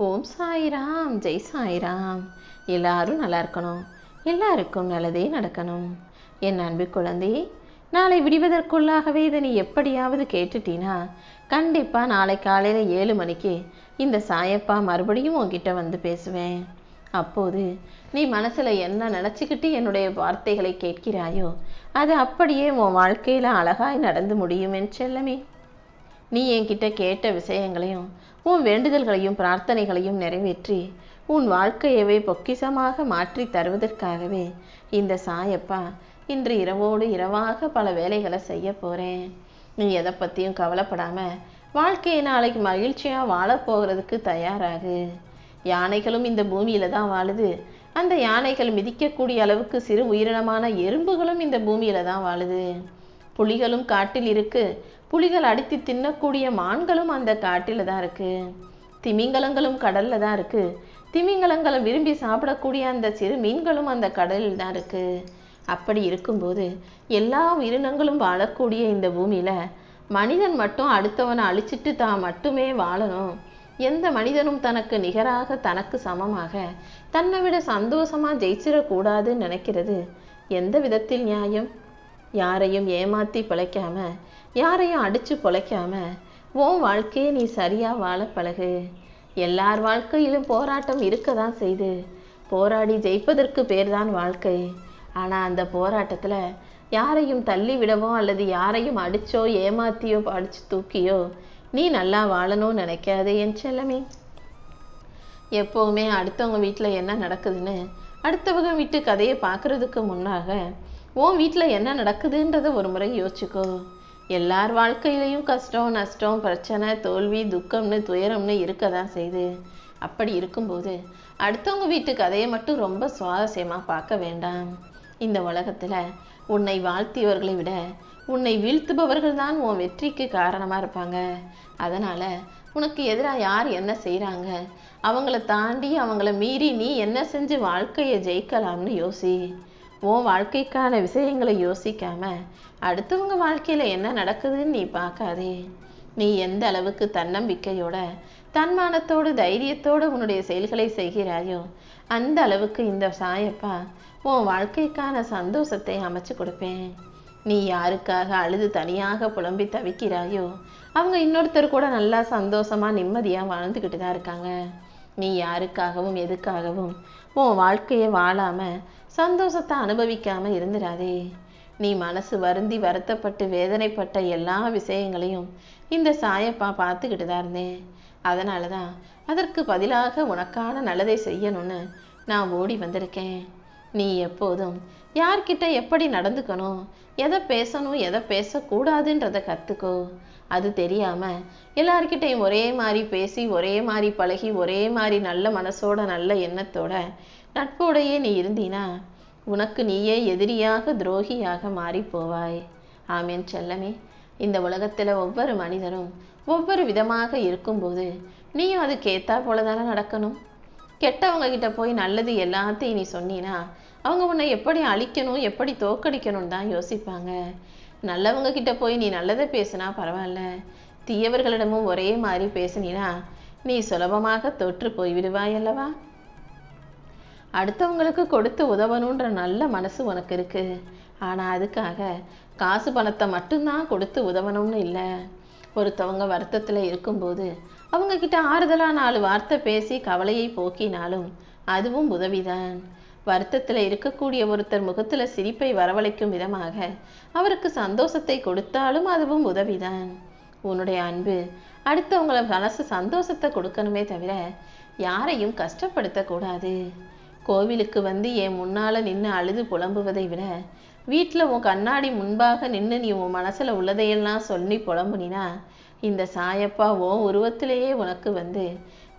ஓம் சாய்ராம், ஜெய் சாய்ராம். எல்லாரும் நல்லா இருக்கணும், எல்லாருக்கும் நல்லதே நடக்கணும். என் அன்பு குழந்தை, நாளை விடுவதற்குள்ளாகவே இதை நீ எப்படியாவது கேட்டுட்டீனா கண்டிப்பாக நாளை காலையில் 7 மணிக்கு இந்த சாயப்பா மறுபடியும் உன்கிட்ட வந்து பேசுவேன். அப்போது நீ மனசில் என்ன நினச்சிக்கிட்டு என்னுடைய வார்த்தைகளை கேட்கிறாயோ அது அப்படியே உன் வாழ்க்கையில் அழகாய் நடந்து முடியும் என் செல்லமே. நீ என்கிட்ட கேட்ட விஷயங்களையும் உன் வேண்டுதல்களையும் பிரார்த்தனைகளையும் நிறைவேற்றி உன் வாழ்க்கையவே பொக்கிஷமாக மாற்றி தருவதற்காகவே இந்த சாயப்பா இன்று இரவோடு இரவாக பல வேலைகளை செய்ய போகிறேன். நீ எதை பற்றியும் கவலைப்படாமல் வாழ்க்கையை நாளைக்கு மகிழ்ச்சியாக வாழப்போகிறதுக்கு தயாராகு. யானைகளும் இந்த பூமியில் தான் வாழுது. அந்த யானைகள் மிதிக்கக்கூடிய அளவுக்கு சிறு உயிரினமான எறும்புகளும் இந்த பூமியில் தான் வாழுது. புலிகளும் காட்டில் இருக்கு. புலிகள் அடித்து தின்னக்கூடிய மான்களும் அந்த காட்டில் தான் இருக்கு. திமிங்கலங்களும் கடலில் தான் இருக்கு. திமிங்கலங்களை விரும்பி சாப்பிடக்கூடிய அந்த சிறு மீன்களும் அந்த கடலில் தான் இருக்கு. அப்படி இருக்கும்போது எல்லா உயிரினங்களும் வாழக்கூடிய இந்த பூமியில் மனிதன் மட்டும் அடுத்தவனை அழிச்சிட்டு தான் மட்டுமே வாழணும். எந்த மனிதனும் தனக்கு நிகராக தனக்கு சமமாக தன்னை விட சந்தோஷமாக ஜெயிச்சிடக்கூடாதுன்னு நினைக்கிறது எந்த விதத்தில் நியாயம்? யாரையும் ஏமாற்றி பிழைக்காம, யாரையும் அடித்து பிழைக்காம உன் வாழ்க்கையை நீ சரியாக வாழ பழகு. எல்லார் வாழ்க்கையிலும் போராட்டம் இருக்க தான் செய்து. போராடி ஜெயிப்பதற்கு பேர் தான் வாழ்க்கை. ஆனால் அந்த போராட்டத்தில் யாரையும் தள்ளி விடவோ அல்லது யாரையும் அடிச்சோ ஏமாத்தியோ அடித்து தூக்கியோ நீ நல்லா வாழணும்னு நினைக்காதே என் செல்லமே. எப்போவுமே அடுத்தவங்க வீட்டில் என்ன நடக்குதுன்னு அடுத்தவங்க வீட்டு கதையை பார்க்குறதுக்கு முன்னாக உன் வீட்டில் என்ன நடக்குதுன்றதை ஒரு முறை யோசிச்சுக்கோ. எல்லார் வாழ்க்கையிலையும் கஷ்டம், நஷ்டம், பிரச்சனை, தோல்வி, துக்கம்னு துயரம்னு இருக்க தான் செய்யுது. அப்படி இருக்கும்போது அடுத்தவங்க வீட்டு கதையை மட்டும் ரொம்ப சுவாரஸ்யமாக பார்க்க வேண்டாம். இந்த உலகத்தில் உன்னை வாழ்த்தியவர்களை விட உன்னை வீழ்த்துபவர்கள் தான் உன் வெற்றிக்கு காரணமாக இருப்பாங்க. அதனால் உனக்கு எதிராக யார் என்ன செய்கிறாங்க, அவங்கள தாண்டி அவங்கள மீறி நீ என்ன செஞ்சு வாழ்க்கையை ஜெயிக்கலாம்னு யோசி. உன் வாழ்க்கைக்கான விஷயங்களை யோசிக்காம அடுத்தவங்க வாழ்க்கையில் என்ன நடக்குதுன்னு நீ பார்க்காதே. நீ எந்த அளவுக்கு தன்னம்பிக்கையோட தன்மானத்தோடு தைரியத்தோடு உன்னுடைய செயல்களை செய்கிறாயோ அந்த அளவுக்கு இந்த சாயப்பா உன் வாழ்க்கைக்கான சந்தோஷத்தை அமைச்சு கொடுப்பேன். நீ யாருக்காக அழுது தனியாக புலம்பி தவிக்கிறாயோ அவங்க இன்னொருத்தர் கூட நல்லா சந்தோஷமாக நிம்மதியாக வாழ்ந்துக்கிட்டு தான் இருக்காங்க. நீ யாருக்காகவும் எதுக்காகவும் உன் வாழ்க்கையை வாழாமல் சந்தோஷத்தை அனுபவிக்காமல் இருந்துடாதே. நீ மனசு வருந்தி வருத்தப்பட்டு வேதனைப்பட்ட எல்லா விஷயங்களையும் இந்த சாயப்பா பார்த்துக்கிட்டு தான் இருந்தேன். அதனால தான் அதற்கு பதிலாக உனக்கான நல்லதை செய்யணும்னு நான் ஓடி வந்திருக்கேன். நீ எப்போதும் யார்கிட்ட எப்படி நடந்துக்கணும், எதை பேசணும் எதை பேசக்கூடாதுன்றதை கற்றுக்கோ. அது தெரியாமல் எல்லார்கிட்டையும் ஒரே மாதிரி பேசி ஒரே மாதிரி பழகி ஒரே மாதிரி நல்ல மனசோட நல்ல எண்ணத்தோட நட்போடையே நீ இருந்தீனா உனக்கு நீயே எதிரியாக துரோகியாக மாறி போவாய். ஆமேன் செல்லமே. இந்த உலகத்தில் ஒவ்வொரு மனிதரும் ஒவ்வொரு விதமாக இருக்கும்போது நீயும் அதுக்கு ஏற்றா போல தானே நடக்கணும். கெட்டவங்க கிட்ட போய் நல்லது எல்லாத்தையும் நீ சொன்னீனா அவங்க உன்னை எப்படி அழிக்கணும் எப்படி தோக்கடிக்கணும்னு தான் யோசிப்பாங்க. நல்லவங்க கிட்ட போய் நீ நல்லதை பேசுனா பரவாயில்ல, தீயவர்களிடமும் ஒரே மாதிரி பேசுனீனா நீ சுலபமாக தொற்று போய் விடுவாய் அல்லவா. அடுத்தவங்களுக்கு கொடுத்து உதவணுன்ற நல்ல மனசு உனக்கு இருக்கு. ஆனால் அதுக்காக காசு பணத்தை மட்டும்தான் கொடுத்து உதவணும்னு இல்லை. ஒருத்தவங்க வருத்தத்தில் இருக்கும்போது அவங்க கிட்ட ஆறுதலாக 4 வார்த்தை பேசி கவலையை போக்கினாலும் அதுவும் உதவிதான். வருத்தத்தில் இருக்கக்கூடிய ஒருத்தர் முகத்தில் சிரிப்பை வரவழைக்கும் விதமாக அவருக்கு சந்தோஷத்தை கொடுத்தாலும் அதுவும் உதவிதான். உன்னுடைய அன்பு அடுத்தவங்களை மனசு சந்தோஷத்தை கொடுக்கணுமே தவிர யாரையும் கஷ்டப்படுத்தக்கூடாது. கோவிலுக்கு வந்து என் முன்னால் நின்று அழுது புலம்புவதை விட வீட்டில் உன் கண்ணாடி முன்பாக நின்று நீ உன் மனசில் உள்ளதையெல்லாம் சொல்லி புலம்புனினா இந்த சாயப்பா உன் உருவத்திலேயே உனக்கு வந்து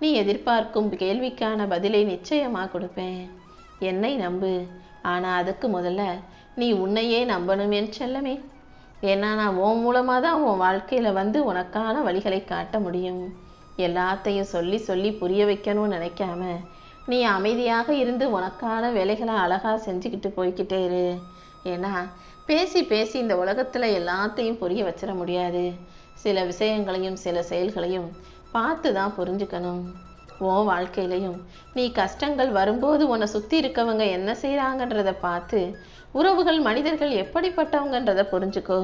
நீ எதிர்பார்க்கும் கேள்விக்கான பதிலை நிச்சயமாக கொடுப்பேன். என்னை நம்பு. ஆனால் அதுக்கு முதல்ல நீ உன்னையே நம்பணும் என் செல்லமே. ஏன்னா நான் உன் மூலமாக தான் உன் வாழ்க்கையில் வந்து உனக்கான வழிகளை காட்ட முடியும். எல்லாத்தையும் சொல்லி சொல்லி புரிய வைக்கணும்னு நினைக்காம நீ அமைதியாக இருந்து உனக்கான வேலைகளை அழகாக செஞ்சுக்கிட்டு போய்கிட்டே இரு. ஏன்னா பேசி பேசி இந்த உலகத்தில் எல்லாத்தையும் புரிய வச்சிட முடியாது. சில விஷயங்களையும் சில செயல்களையும் பார்த்து தான் புரிஞ்சுக்கணும். உன் வாழ்க்கையிலையும் நீ கஷ்டங்கள் வரும்போது உன்னை சுற்றி இருக்கவங்க என்ன செய்கிறாங்கன்றதை பார்த்து உறவுகள் மனிதர்கள் எப்படிப்பட்டவங்கன்றதை புரிஞ்சுக்கோ.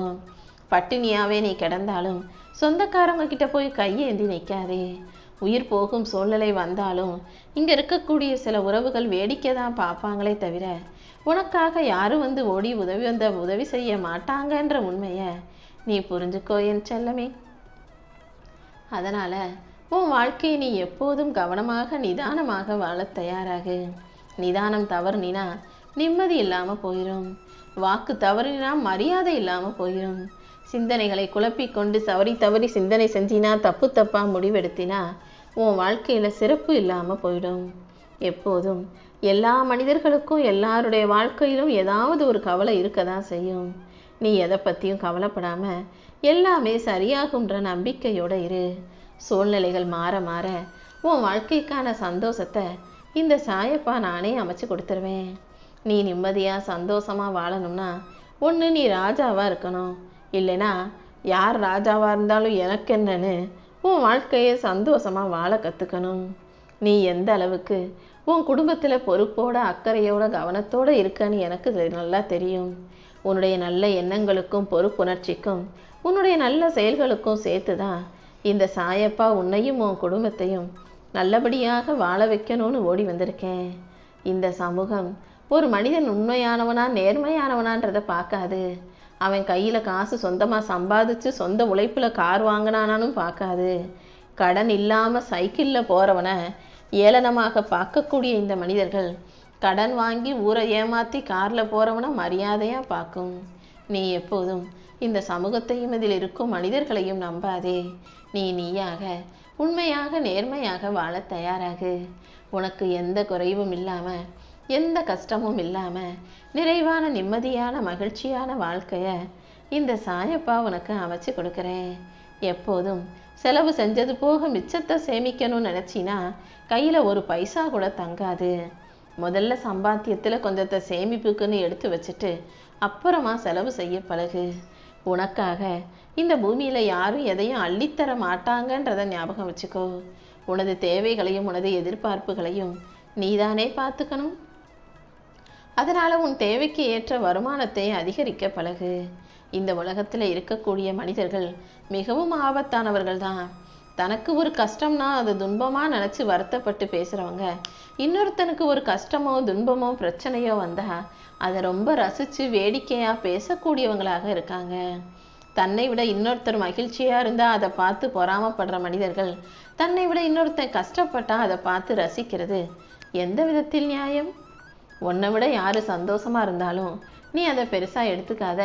பட்டினியாவே நீ கிடந்தாலும் சொந்தக்காரங்க கிட்ட போய் கையேந்தி நிற்காதே. உயிர் போகும் சூழ்நிலை வந்தாலும் இங்கே இருக்கக்கூடிய சில உறவுகள் வேடிக்கை தான் பார்ப்பாங்களே தவிர உனக்காக யாரும் வந்து ஓடி உதவி செய்ய மாட்டாங்கன்ற உண்மையை நீ புரிஞ்சுக்கோ என் செல்லமே. அதனால் உன் வாழ்க்கையை நீ எப்போதும் கவனமாக நிதானமாக வாழ தயாராகு. நிதானம் தவறுனா நிம்மதி இல்லாமல் போயிடும். வாக்கு தவறினா மரியாதை இல்லாமல் போயிடும். சிந்தனைகளை குழப்பிக்கொண்டு தவறி சிந்தனை செஞ்சினா தப்பா முடிவெடுத்தினா உன் வாழ்க்கையில் சிறப்பு இல்லாமல் போயிடும். எப்போதும் எல்லா மனிதர்களுக்கும் எல்லாருடைய வாழ்க்கையிலும் ஏதாவது ஒரு கவலை இருக்க தான் செய்யும். நீ எதை பற்றியும் கவலைப்படாமல் எல்லாமே சரியாகுன்ற நம்பிக்கையோடு இரு. சூழ்நிலைகள் மாற மாற உன் வாழ்க்கைக்கான சந்தோஷத்தை இந்த சாயப்பா நானே அமைச்சு கொடுத்துருவேன். நீ நிம்மதியாக சந்தோஷமாக வாழணும்னா ஒன்று நீ ராஜாவாக இருக்கணும், இல்லைனா யார் ராஜாவாக இருந்தாலும் எனக்கு என்னன்னு உன் வாழ்க்கையை சந்தோஷமாக வாழ கற்றுக்கணும். நீ எந்த அளவுக்கு உன் குடும்பத்தில் பொறுப்போட அக்கறையோட கவனத்தோடு இருக்கன்னு எனக்கு நல்லா தெரியும். உன்னுடைய நல்ல எண்ணங்களுக்கும் பொறுப்புணர்ச்சிக்கும் உன்னுடைய நல்ல செயல்களுக்கும் சேர்த்து தான் இந்த சாயப்பா உன்னையும் உன் குடும்பத்தையும் நல்லபடியாக வாழ வைக்கணும்னு ஓடி வந்திருக்கேன். இந்த சமூகம் ஒரு மனிதன் உண்மையானவனா நேர்மையானவனான்றதை பார்க்காது. அவன் கையில் காசு சொந்தமாக சம்பாதிச்சு சொந்த உழைப்பில் கார் வாங்கினானானும் பார்க்காது. கடன் இல்லாமல் சைக்கிளில் போகிறவனை ஏளனமாக பார்க்கக்கூடிய இந்த மனிதர்கள் கடன் வாங்கி ஊரை ஏமாற்றி காரில் போகிறவனை மரியாதையாக பார்க்கும். நீ எப்போதும் இந்த சமூகத்தையும் இதில் இருக்கும் மனிதர்களையும் நம்பாதே. நீயாக உண்மையாக நேர்மையாக வாழ தயாராகு. உனக்கு எந்த குறைவும் இல்லாமல் எந்த கஷ்டமும் இல்லாமல் நிறைவான நிம்மதியான மகிழ்ச்சியான வாழ்க்கையை இந்த சாயப்பா உனக்கு அமைச்சு கொடுக்குறேன். எப்போதும் செலவு செஞ்சது போக மிச்சத்தை சேமிக்கணும்னு நினச்சினா கையில் ஒரு பைசா கூட தங்காது. முதல்ல சம்பாத்தியத்தில் கொஞ்சத்தை சேமிப்புக்குன்னு எடுத்து வச்சுட்டு அப்புறமா செலவு செய்ய பழகு. உனக்காக இந்த பூமியில் யாரும் எதையும் அள்ளித்தர மாட்டாங்கன்றதை ஞாபகம் வச்சுக்கோ. உனது தேவைகளையும் உனது எதிர்பார்ப்புகளையும் நீதானே பார்த்துக்கணும். அதனால் உன் தேவைக்கு ஏற்ற வருமானத்தை அதிகரிக்க பழகு. இந்த உலகத்தில் இருக்கக்கூடிய மனிதர்கள் மிகவும் ஆபத்தானவர்கள் தான். தனக்கு ஒரு கஷ்டம்னா அது துன்பமாக நினச்சி வருத்தப்பட்டு பேசுகிறவங்க இன்னொருத்தனுக்கு ஒரு கஷ்டமோ துன்பமோ பிரச்சனையோ வந்தால் அதை ரொம்ப ரசித்து வேடிக்கையாக பேசக்கூடியவங்களாக இருக்காங்க. தன்னை விட இன்னொருத்தர் மகிழ்ச்சியாக இருந்தால் அதை பார்த்து பொறாமப்படுற மனிதர்கள் தன்னை விட இன்னொருத்தன் கஷ்டப்பட்டால் அதை பார்த்து ரசிக்கிறது எந்த விதத்தில் நியாயம்? உன்னை விட யார் சந்தோஷமாக இருந்தாலும் நீ அதை பெருசாக எடுத்துக்காத.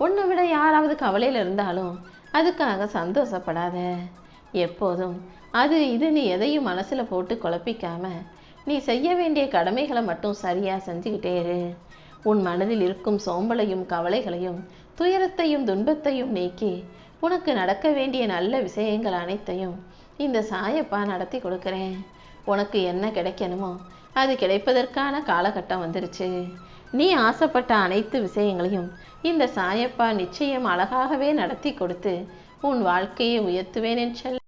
உன்னை விட யாராவது கவலையில் இருந்தாலும் அதுக்காக சந்தோஷப்படாத. எப்போதும் அது இதுன்னு எதையும் மனசில் போட்டு குழப்பிக்காம நீ செய்ய வேண்டிய கடமைகளை மட்டும் சரியாக செஞ்சுக்கிட்டே இரு. உன் மனதில் இருக்கும் சோம்பலையும் கவலைகளையும் துயரத்தையும் துன்பத்தையும் நீக்கி உனக்கு நடக்க வேண்டிய நல்ல விஷயங்கள் அனைத்தையும் இந்த சாயப்பா நடத்தி கொடுக்குறேன். உனக்கு என்ன கிடைக்கணுமோ அது கிடைப்பதற்கான காலகட்டம் வந்துருச்சு. நீ ஆசைப்பட்ட அனைத்து விஷயங்களையும் இந்த சாயப்பா நிச்சயம் அழகாகவே நடத்தி கொடுத்து உன் வாழ்க்கையை உயர்த்துவேன் என்று